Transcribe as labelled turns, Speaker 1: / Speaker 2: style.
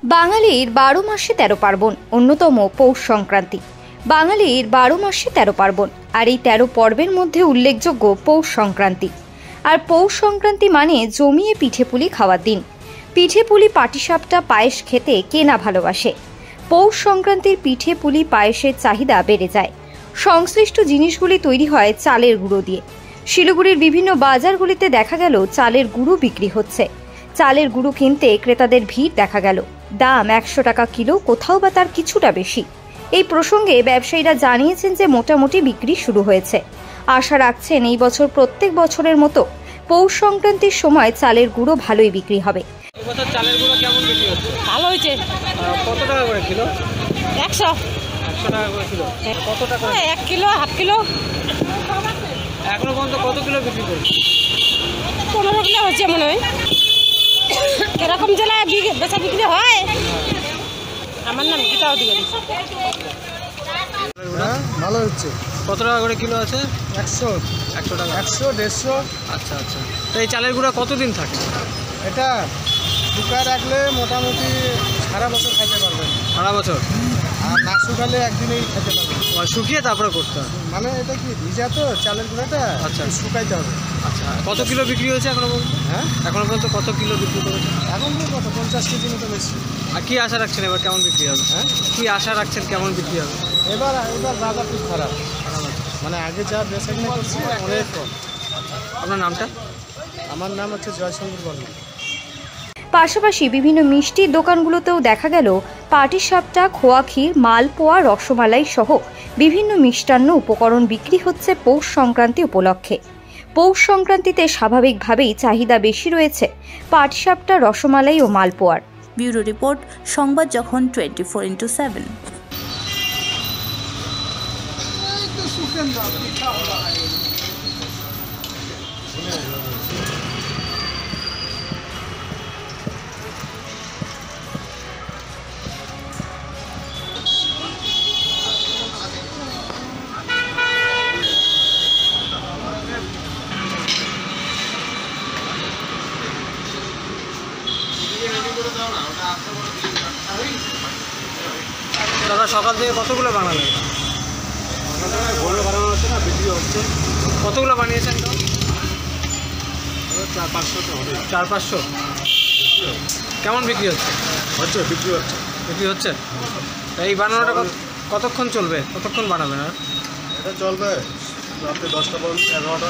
Speaker 1: বাঙালির 12 মাসে 13 পার্বণ, অন্যতম পৌষ সংক্রান্তি। বাঙালির 12 মাসে 13 পার্বণ, আর এই 13 পর্বের মধ্যে উল্লেখযোগ্য পৌষ সংক্রান্তি। আর পৌষ সংক্রান্তি মানে জমিয়ে পিঠেপুলি খাওয়ার দিন। পিঠেপুলি, পাটিসাপটা, পায়েস খেতে কে না ভালোবাসে। পৌষ সংক্রান্তির পিঠেপুলি পায়েসের চাহিদা বেড়ে যায়। সংশ্লিষ্ট জিনিসগুলি তৈরি হয় চালের গুঁড়ো দিয়ে। শিলিগুড়ির বিভিন্ন বাজারগুলিতে দেখা গেল চালের গুঁড়ো বিক্রি হচ্ছে। চালের গুঁড়ো কিনতে ক্রেতাদের ভিড় দেখা গেল। দাম 100 টাকা কিলো, কোথাও বা তার কিছুটা বেশি। এই প্রসঙ্গে ব্যবসায়ীরা জানিয়েছেন যে মোটামুটি বিক্রি শুরু হয়েছে। আশা রাখছেন এই বছর প্রত্যেক বছরের মতো পৌষ সংক্রান্তির সময় চালের গুঁড়ো ভালোই বিক্রি হবে।
Speaker 2: এবছর চালের গুঁড়ো কেমন বিক্রি হচ্ছে?
Speaker 3: ভালো হয়েছে।
Speaker 2: কত টাকা করে কিলো?
Speaker 3: 100
Speaker 2: টাকা করে কিলো। কত টাকা?
Speaker 3: 1 কিলো, হাফ কিলো।
Speaker 2: এখনো পর্যন্ত কত কিলো বিক্রি করছে?
Speaker 3: 15 কিলো হচ্ছে মনে হয়। এরকম জেলায় বেচা বিক্রি হয়। আমার নাম গীতা অধিকারী।
Speaker 4: ভালো হচ্ছে।
Speaker 2: কত টাকা করে কিলো আছে?
Speaker 4: 100
Speaker 2: টাকা।
Speaker 4: 100, 150।
Speaker 2: আচ্ছা আচ্ছা। তো এই চালের গুঁড়া কতদিন থাকে?
Speaker 4: এটা শুকায় রাখলে মোটামুটি সারা বছর খাইতে পারবেন।
Speaker 2: সারা বছর?
Speaker 4: আর না শুকালে একদিনেই খেতে পারবেন।
Speaker 2: শুকিয়ে তারপরে করতে হবে?
Speaker 4: মানে এটা কি ভিজা তো চালের গুঁড়াটা,
Speaker 2: আচ্ছা।
Speaker 4: শুকাইতে হবে।
Speaker 2: আচ্ছা, কত কিলো বিক্রি হয়েছে এখনো পর্যন্ত?
Speaker 4: হ্যাঁ,
Speaker 2: এখনো পর্যন্ত কত কিলো বিক্রি করেছে?
Speaker 4: এখন তো কত 50 কেজি মতো বেশি।
Speaker 2: আর কি আশা রাখছেন এবার কেমন বিক্রি হবে?
Speaker 4: হ্যাঁ,
Speaker 2: কি আশা রাখছেন কেমন বিক্রি হবে?
Speaker 4: এবার বাজার খুব খারাপ। মানে আগে যা বেচা কিনা করছি অনেক কম।
Speaker 2: আপনার নামটা?
Speaker 4: আমার নাম হচ্ছে জয়শঙ্কর বর্মন।
Speaker 1: পাশাপাশি বিভিন্ন মিষ্টির দোকানগুলোতেও দেখা গেল পাটিসাপটা, খোয়া ক্ষীর, মালপোয়া, রসমালাই সহ বিভিন্ন মিষ্টান্ন উপকরণ বিক্রি হচ্ছে পৌষ সংক্রান্তি উপলক্ষে। পৌষ সংক্রান্তিতে স্বাভাবিকভাবেই চাহিদা বেশি রয়েছে পাটিসাপটা, রসমালাই ও মালপোয়ার।
Speaker 5: ব্যুরো রিপোর্ট, সংবাদ যখন 24x7।
Speaker 2: দাদা, সকাল থেকে কতগুলো বানালেন?
Speaker 4: ঘরে বানানো হচ্ছে না, বিক্রি হচ্ছে।
Speaker 2: কতগুলো বানিয়েছেন? তো
Speaker 4: 400-500 হবে।
Speaker 2: 400-500। কেমন বিক্রি হচ্ছে?
Speaker 4: বিক্রি হচ্ছে।
Speaker 2: বিক্রি হচ্ছে। এই বানানোটা কতক্ষণ চলবে? কতক্ষণ বানাবেন? আর
Speaker 4: এটা চলবে রাত্রে 10টা পর্যন্ত, 11টা।